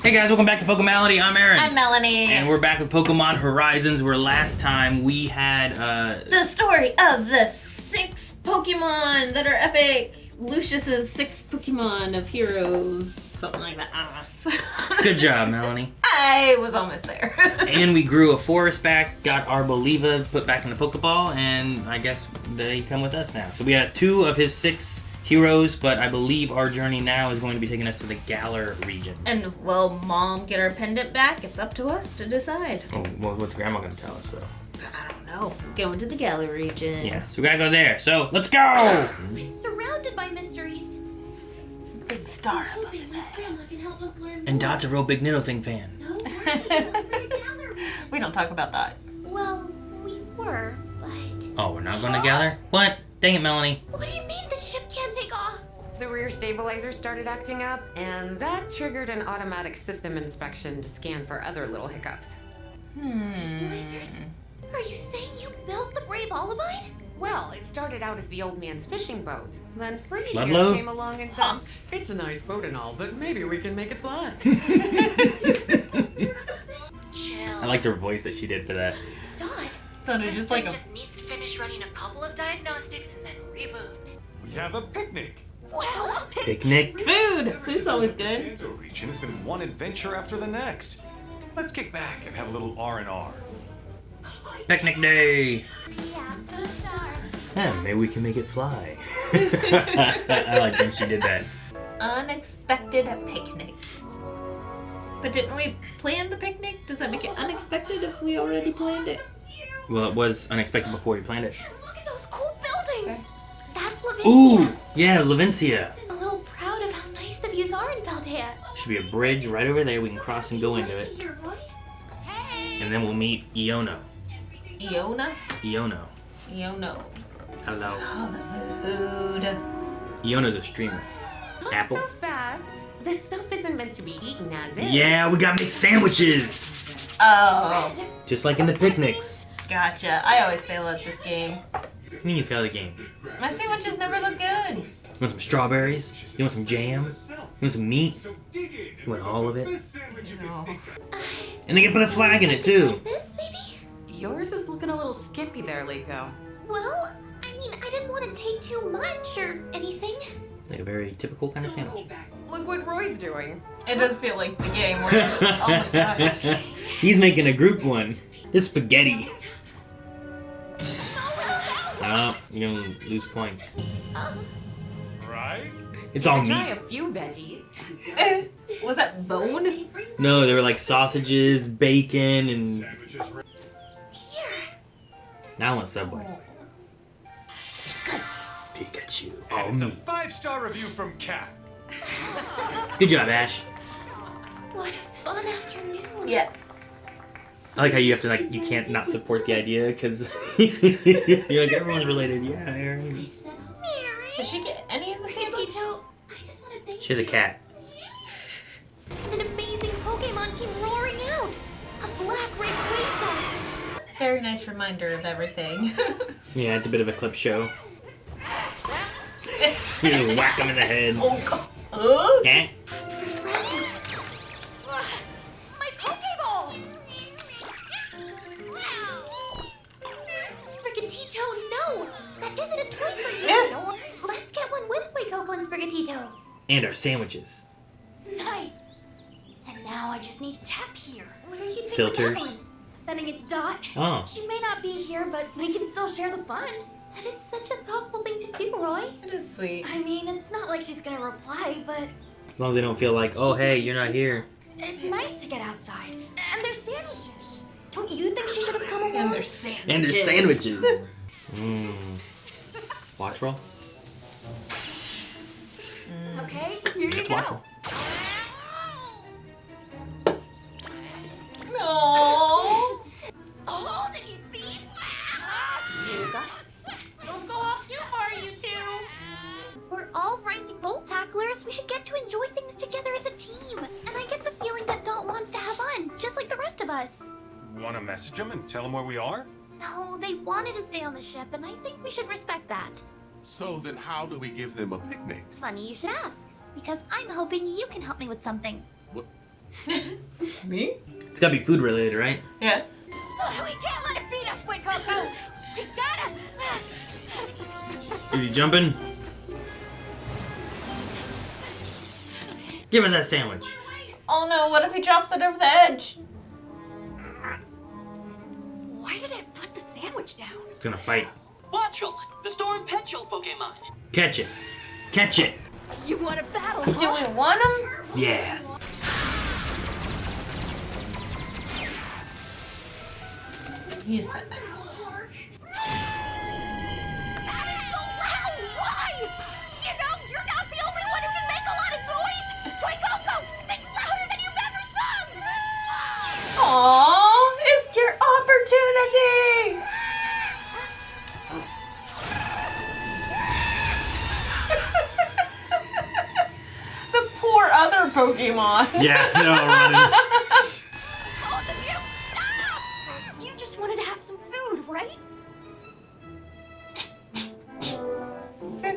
Hey guys, welcome back to Pokemality. I'm Aaron. I'm Melanie. And we're back with Pokemon Horizons, where last time we had, the story of the 6 Pokemon that are epic. Lucius's 6 Pokemon of heroes. Something like that. Good job, Melanie. I was almost there. And we grew a forest back, got Arboliva put back in the Pokeball, and I guess they come with us now. So we had 2 of his 6 heroes, but I believe our journey now is going to be taking us to the Galar region. And will Mom get our pendant back? It's up to us to decide. Oh, well, what's Grandma going to tell us, though? I don't know. Going to the Galar region. Yeah, so we gotta go there. So, let's go! I'm surrounded by mysteries. Big star above his head. Grandma can help us learn And more. Dot's a real Big Niddle fan. So we're heading over to Galar region. We don't talk about that. Well, we were, but... Oh, we're not going to Galar? What? Dang it, Melanie. What do you mean the ship can't take off? The rear stabilizer started acting up, and that triggered an automatic system inspection to scan for other little hiccups. Lasers? Are you saying you built the Brave Olivine? Well, it started out as the old man's fishing boat. Then Fruity Ludlow? came along and said, "It's a nice boat and all, but maybe we can make it fly." Chill. I liked her voice that she did for that. Dot. Sounded just like a... just needs to finish running a couple of diagnostics and then reboot. We have a picnic. Well, Picnic? Food! Food's always good. The region has been one adventure after the next. Let's kick back and have a little R&R. Picnic day! yeah, the stars. Yeah, maybe we can make it fly. I like when she did that. Unexpected picnic. But didn't we plan the picnic? Does that make it unexpected if we already planned it? Well, it was unexpected before we planned it. Look at those cool buildings. That's Lavinia. Ooh! Yeah, Lavencia. I'm a little proud of how nice the views are in Valdea. Should be a bridge right over there. We can cross and go into it. Here, Roy. And then we'll meet Iono. Iona? Iono. Iono. Hello. Oh, the food. Iono's a streamer. Not Apple? so fast. This stuff isn't meant to be eaten as is. Yeah, we gotta make sandwiches! Oh, Just like in the picnics. gotcha. I always fail at this game. What do you mean you failed the game? My sandwiches never look good. You want some strawberries? You want some jam? You want some meat? You want all of it? No. And they can put a flag in it too. Like this, maybe? Yours is looking a little skimpy there, Liko. Well, I mean, I didn't want to take too much or anything. Like a very typical kind of sandwich. Look what Roy's doing. It does feel like the game where, oh my gosh. He's making a group one. This spaghetti. Oh, you're gonna lose points. Right? It's all Try a meat. few veggies. Was that bone? No, they were like sausages, bacon, and Here. now I want Subway. Pikachu. All And it's a meat. 5-star review from Kat. Good job, Ash. What a fun afternoon. Yes. I like how you have to you can't not support the idea because you're like everyone's related. Yeah, Aaron. Did she get any of the sandwich? Tito, I just want to thank She has a you. cat. And an amazing Pokemon came roaring out. A black ray Quasar. Very nice reminder of everything. Yeah, it's a bit of a clip show. You whack him in the head. Oh, God. Oh. Yeah. Friends. My Pokeball. Sprigatito, no. That isn't a toy for you. Yeah. Let's get one with Fuecoco and Sprigatito. And our sandwiches. Nice. And now I just need to tap here. What are you doing Filters. with that one? Sending it to Dot. Oh. She may not be here, but we can still share the fun. That is such a thoughtful thing to do, Roy. It is sweet. I mean, it's not like she's gonna reply, but As long as they don't feel like, oh hey, you're not here. it's nice to get outside. And there's sandwiches. Don't you think she should have come along? And their sandwiches. And there's sandwiches. Mmm. Watch roll. Okay, here you It's go. watch roll. No. Oh, did you thief? You got it. Don't go off too far, you two. We're all rising bolt tacklers. We should get to enjoy things together as a team. And I get the feeling that Dot wants to have fun, just like the rest of us. Want to message them and tell them where we are? No, they wanted to stay on the ship, and I think we should respect that. So then how do we give them a picnic? Funny you should ask, because I'm hoping you can help me with something. Me? It's gotta be food related, right? Yeah. Oh, we can't let it beat us, Wake Up! We gotta... Is he jumping? Give us that sandwich. Oh no, what if he drops it over the edge? Why did it put the sandwich down? It's gonna fight. Watchel, the storm petrol Pokemon. Catch it. Catch it. You want to battle, Do huh? we want him? Yeah. He's fast. That is so loud! Why? You know, you're not the only one who can make a lot of noise! Fuecoco, sing louder than you've ever sung! Aww, it's your opportunity! The poor other Pokemon. Yeah, they're all running. Both of you, stop! You just wanted to have some food, right?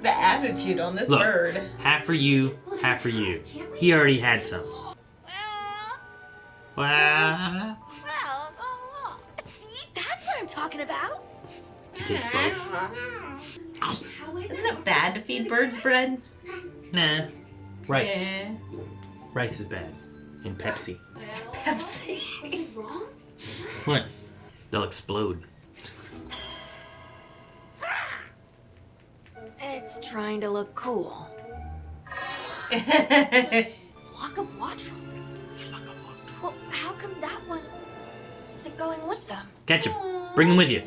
The attitude on this Look. bird. Half for you, half for you. He already had some. Wow. See, that's what I'm talking about. He takes both. Isn't it bad to feed birds bread? Nah. Rice. Yeah. Rice is bad. And Pepsi. Pepsi. What? They'll explode. It's trying to look cool. Flock of Watchel. Well, how come that one isn't going with them? Catch him. Bring him with you.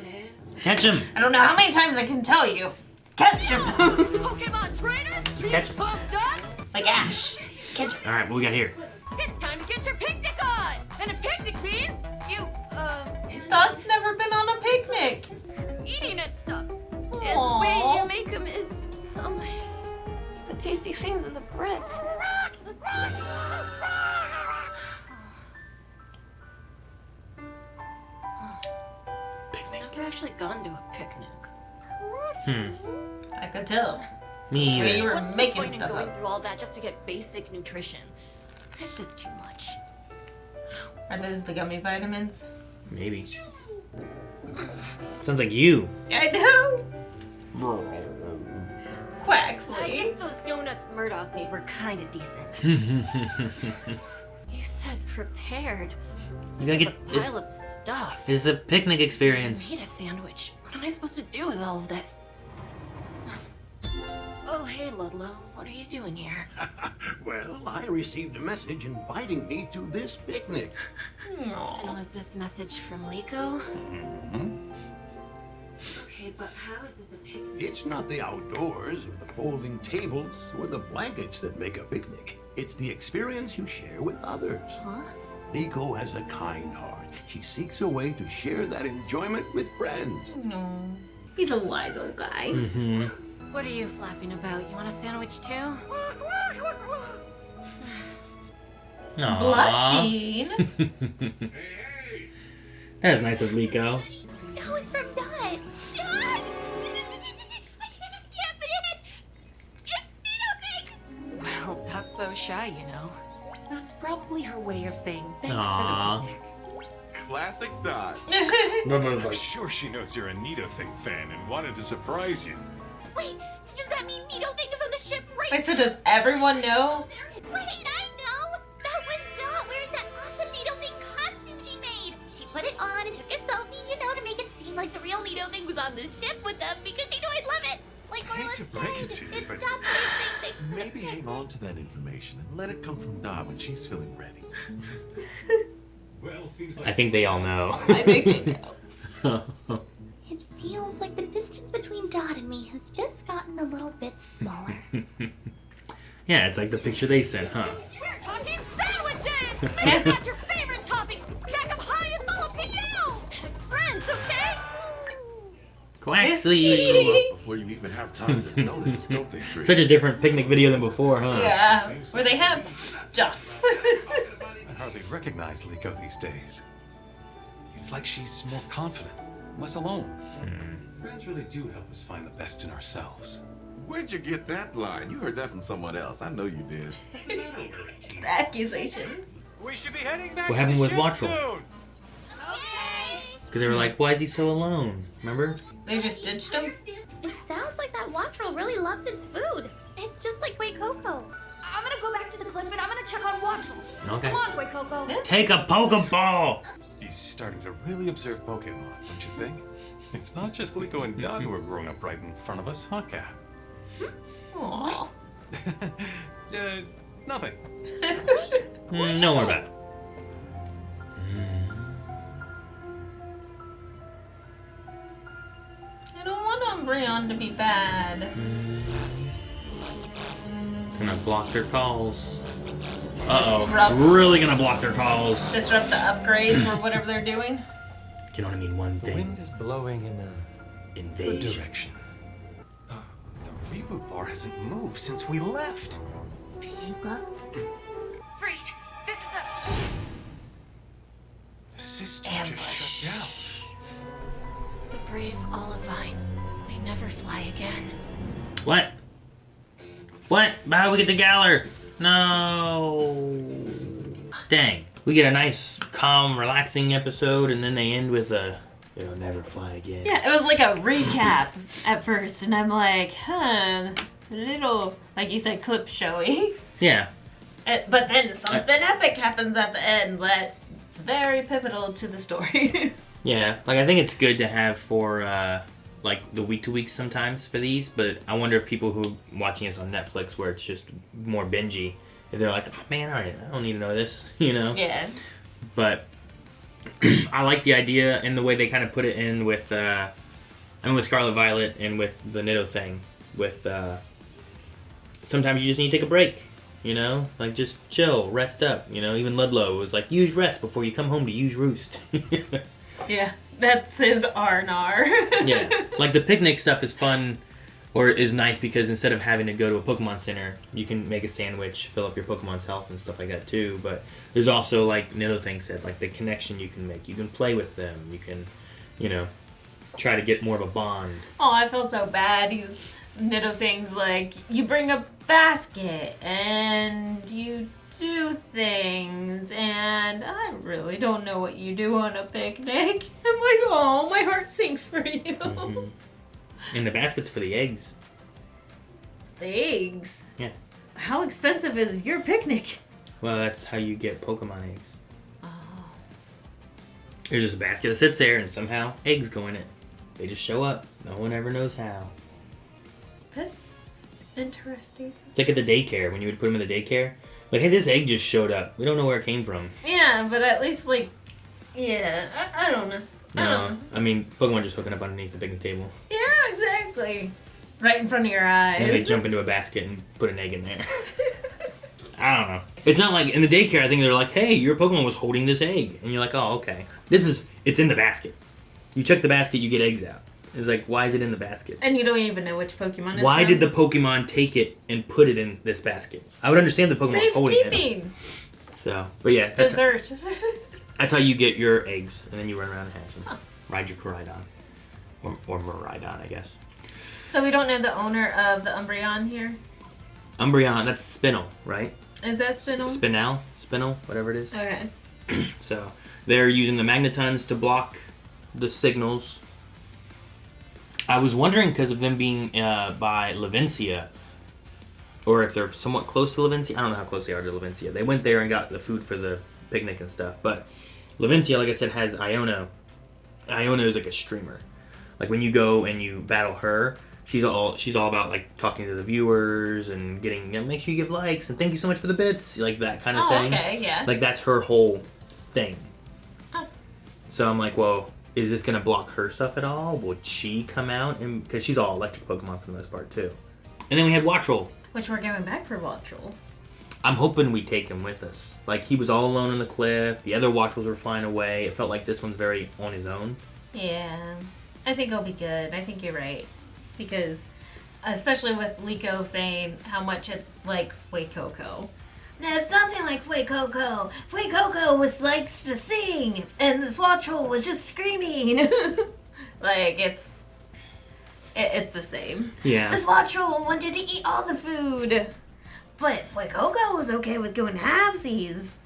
Catch him. I don't know how many times I can tell you. Catch him. Pokemon trainers, Catch him. pumped up? Like Ash. Catch him. All right, what we got here? It's time to get your picnic on! And a picnic means you, Dot's never been on a picnic. eating and stuff. Aww. And the way you make them is, you put tasty things in the bread. Picnic. Never actually gone to a picnic. I could tell. Me Well, you either. were What's the making point in stuff going up. through all that just to get basic nutrition? It's just too much. Are those the gummy vitamins? Maybe. Sounds like you. I know. I Quaxley. guess those donuts Murdoch made were kind of decent. You said prepared. You This gotta is get. a pile of stuff. It's a picnic experience. Need a sandwich. What am I supposed to do with all of this? Oh, hey, Ludlow. What are you doing here? Well, I received a message inviting me to this picnic. And was this message from Liko? Okay, but how is this a picnic? It's not the outdoors or the folding tables or the blankets that make a picnic. It's the experience you share with others. Huh? Liko has a kind heart. She seeks a way to share that enjoyment with friends. No. He's a wise old guy. Mm-hmm. What are you flapping about? You want a sandwich too? Blushing. That was nice of Liko. No, it's from Dot. Dot! I can't fit in it. It's Nito thing. Well, Dot's so shy, you know. That's probably her way of saying thanks Aw. for the picnic. Classic Dot. I'm sure she knows you're a Nito Thing fan and wanted to surprise you. Wait, so does that mean Nito thing is on the ship right Wait, so does everyone know? Wait, I know! That was Dot wearing that awesome Nito thing costume she made. She put it on and took a selfie, you know, to make it seem like the real Nito thing was on the ship with them because she knew I'd love it. Like I hate Marla to said, break it to you, it's but Dot's way of saying thanks for maybe the hang on to that information and let it come from Dot when she's feeling ready. Well, seems I think they all know. I think they know. It feels like the distance between Dot and me has just gotten a little bit smaller. Yeah, it's like the picture they sent, huh? We're talking sandwiches! Make got your favorite topping! Stack them high and fall to you! Friends, okay? Quaxley! Before you even have time to notice, don't they, Tree? Such a different picnic video than before, huh? Yeah. Where they have stuff. I hardly recognize Liko these days. It's like she's more confident, less alone. Friends really do help us find the best in ourselves. Where'd you get that line? You heard that from someone else. I know you did. Accusations. We should be heading back What to happened the with ship Wattrel? soon. Okay. Because they were like, why is he so alone? Remember? They just ditched him? It sounds like that Wattrel really loves its food. It's just like Wei Coco. I'm gonna go back to the cliff and I'm gonna check on Wattrel. Okay. Come on, Wei Coco. Take a Pokeball! He's starting to really observe Pokemon, don't you think? It's not just Liko and Dot who are growing up right in front of us, huh, Cap? Aww. Nothing. No more about it. I don't want Umbreon to be bad. It's gonna block their calls. Uh-oh. Disrupt. Really gonna block their calls. Disrupt the upgrades or whatever they're doing. Can only mean one The thing. wind is blowing in a good Invasion. direction. The reboot bar hasn't moved since we left. Puka? Freed, this is The system just shut down. the brave Olivine may never fly again. What? What? How we get the Galar? No. Dang. We get a nice, calm, relaxing episode, and then they end with a "it'll never fly again." Yeah, it was like a recap at first, and I'm like, a little, like you said, clip showy. Yeah. But then something epic happens at the end that's very pivotal to the story. Yeah. Like, I think it's good to have for, like, the week-to-week sometimes for these, but I wonder if people who are watching this on Netflix where it's just more bingey, if they're like, oh, man, all right, I don't need to know this, you know? Yeah. But I like the idea and the way they kind of put it in with, with Scarlet Violet and with the Nitto thing. With, sometimes you just need to take a break, you know? Like, just chill, rest up, you know? Even Ludlow was like, use rest before you come home to use roost. Yeah, that's his R&R. Yeah. Like, the picnic stuff is fun, or is nice because instead of having to go to a Pokemon Center, you can make a sandwich, fill up your Pokemon's health and stuff like that too. But there's also, like Nitto Thing said, like the connection you can make. You can play with them. You can, you know, try to get more of a bond. Oh, I felt so bad. He's Nitto things like, you bring a basket and you do things, and I really don't know what you do on a picnic. I'm like, oh, my heart sinks for you. Mm-hmm. And the basket's for the eggs. The eggs? Yeah. How expensive is your picnic? Well, that's how you get Pokemon eggs. Oh. There's just a basket that sits there, and somehow eggs go in it. They just show up. No one ever knows how. That's interesting. It's like at the daycare, when you would put them in the daycare. Like, hey, this egg just showed up. We don't know where it came from. Yeah, but at least, like, yeah, I don't know. I don't know. I mean, Pokemon just hooking up underneath the picnic table. Yeah, exactly. Right in front of your eyes. And they jump into a basket and put an egg in there. I don't know. It's not like in the daycare, I think they're like, hey, your Pokemon was holding this egg. And you're like, oh, okay. It's in the basket. You check the basket, you get eggs out. It's like, why is it in the basket? And you don't even know which Pokemon is Why from. did the Pokemon take it and put it in this basket? I would understand the Pokemon holding it. Safekeeping. So, but yeah. Dessert. That's how you get your eggs. And then you run around and hatch them. Ride your Koraidon. Or Miraidon, I guess. So we don't know the owner of the Umbreon here? Umbreon, that's Spinel, right? Is that Spinel? Spinel, whatever it is. Okay. So they're using the Magnetons to block the signals. I was wondering because of them being by Levencia, or if they're somewhat close to Levencia. I don't know how close they are to Levencia. They went there and got the food for the picnic and stuff. But Levencia, like I said, has Iono. Iono is like a streamer. Like when you go and you battle her, she's all about like talking to the viewers and getting, make sure you give likes and thank you so much for the bits, like that kind of thing. Okay, yeah. Like that's her whole thing. Oh. So I'm like, well, is this gonna block her stuff at all? Would she come out? And because she's all electric Pokemon for the most part too. And then we had Wattrel. Which we're going back for Wattrel. I'm hoping we take him with us. Like he was all alone on the cliff. The other Wattrels were flying away. It felt like this one's very on his own. Yeah. I think it'll be good. I think you're right. Because, especially with Liko saying how much it's like Fuecoco. No, it's nothing like Fuecoco. Fuecoco likes to sing, and this Wattrel was just screaming. Like, it's the same. Yeah. This Wattrel wanted to eat all the food. But Fuecoco was okay with going halvesies.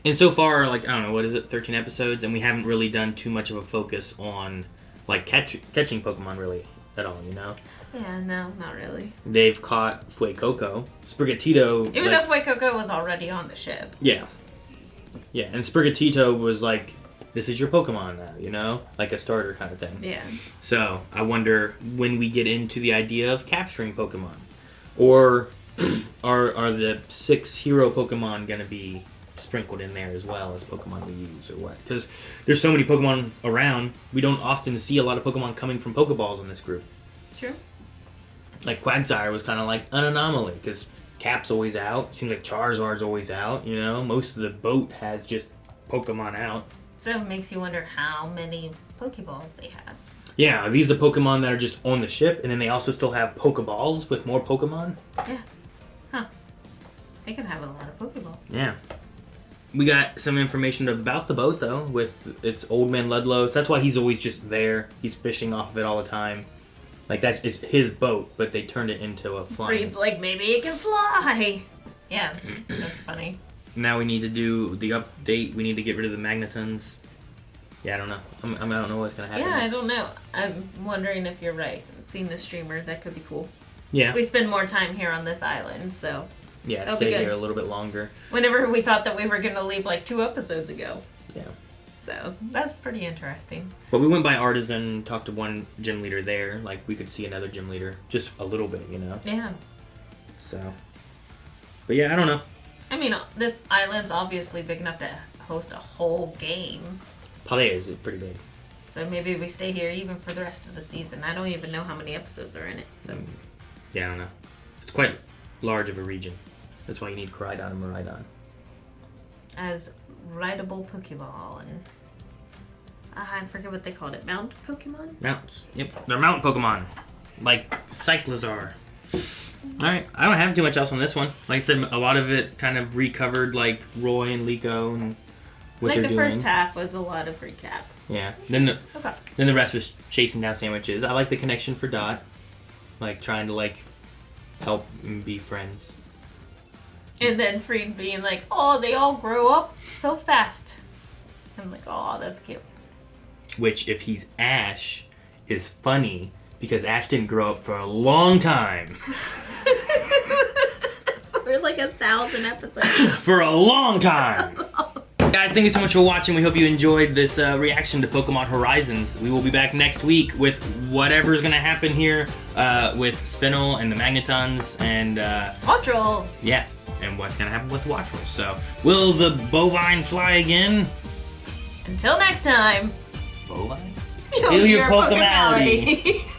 And so far, like, I don't know, what is it, 13 episodes, and we haven't really done too much of a focus on, like, catching Pokemon, really, at all, you know? Yeah, no, not really. They've caught Fuecoco. Sprigatito... Even though Fuecoco was already on the ship. Yeah. Yeah, and Sprigatito was like, this is your Pokemon now, you know? Like a starter kind of thing. Yeah. So, I wonder when we get into the idea of capturing Pokemon. Or are the 6 hero Pokemon going to be sprinkled in there as well as Pokemon we use or what? Because there's so many Pokemon around, we don't often see a lot of Pokemon coming from Pokeballs in this group. True. Like Quagsire was kind of like an anomaly because Cap's always out. Seems like Charizard's always out, you know? Most of the boat has just Pokemon out. So it makes you wonder how many Pokeballs they have. Yeah, are these the Pokemon that are just on the ship and then they also still have Pokeballs with more Pokemon? Yeah. Huh. They can have a lot of Pokeballs. Yeah. We got some information about the boat, though, with its Old Man Ludlow. So that's why he's always just there. He's fishing off of it all the time. Like, it's his boat, but they turned it into a flying... Freed's like, maybe it can fly. Yeah, that's funny. Now we need to do the update. We need to get rid of the Magnetons. Yeah, I don't know. I don't know what's going to happen Yeah, next. I don't know. I'm wondering if you're right. Seeing the streamer, that could be cool. Yeah. We spend more time here on this island, so... Yeah, that'll stay be good. here a little bit longer. Whenever we thought that we were going to leave like 2 episodes ago. Yeah. So, that's pretty interesting. But we went by Artisan, talked to one gym leader there. Like, we could see another gym leader. Just a little bit, you know? Yeah. So. But yeah, I don't know. I mean, this island's obviously big enough to host a whole game. Palais is pretty big. So maybe we stay here even for the rest of the season. I don't even know how many episodes are in it. So Yeah, I don't know. It's quite large of a region. That's why you need Koraidon and Miraidon. as rideable Pokeball and I forget what they called it. Mount Pokemon? Mounts. Yep, they're mount Pokemon. Like Cyclizar. Alright, I don't have too much else on this one. Like I said, a lot of it kind of recovered like Roy and Liko and what Like they're the doing. first half was a lot of recap. Yeah. Then Okay. the rest was chasing down sandwiches. I like the connection for Dot. Like trying to like help and be friends. And then Freed being like, oh, they all grow up so fast. I'm like, oh, that's cute. Which, if he's Ash, is funny because Ash didn't grow up for a long time. For like 1,000 episodes. For a long time. Guys, thank you so much for watching. We hope you enjoyed this reaction to Pokemon Horizons. We will be back next week with whatever's going to happen here with Spinel and the Magnetons and... Wattrel. Yeah, and what's going to happen with Wattrel. So, will the bovine fly again? Until next time. Bovine? Feel Feel your your Pokemality. Pokemality.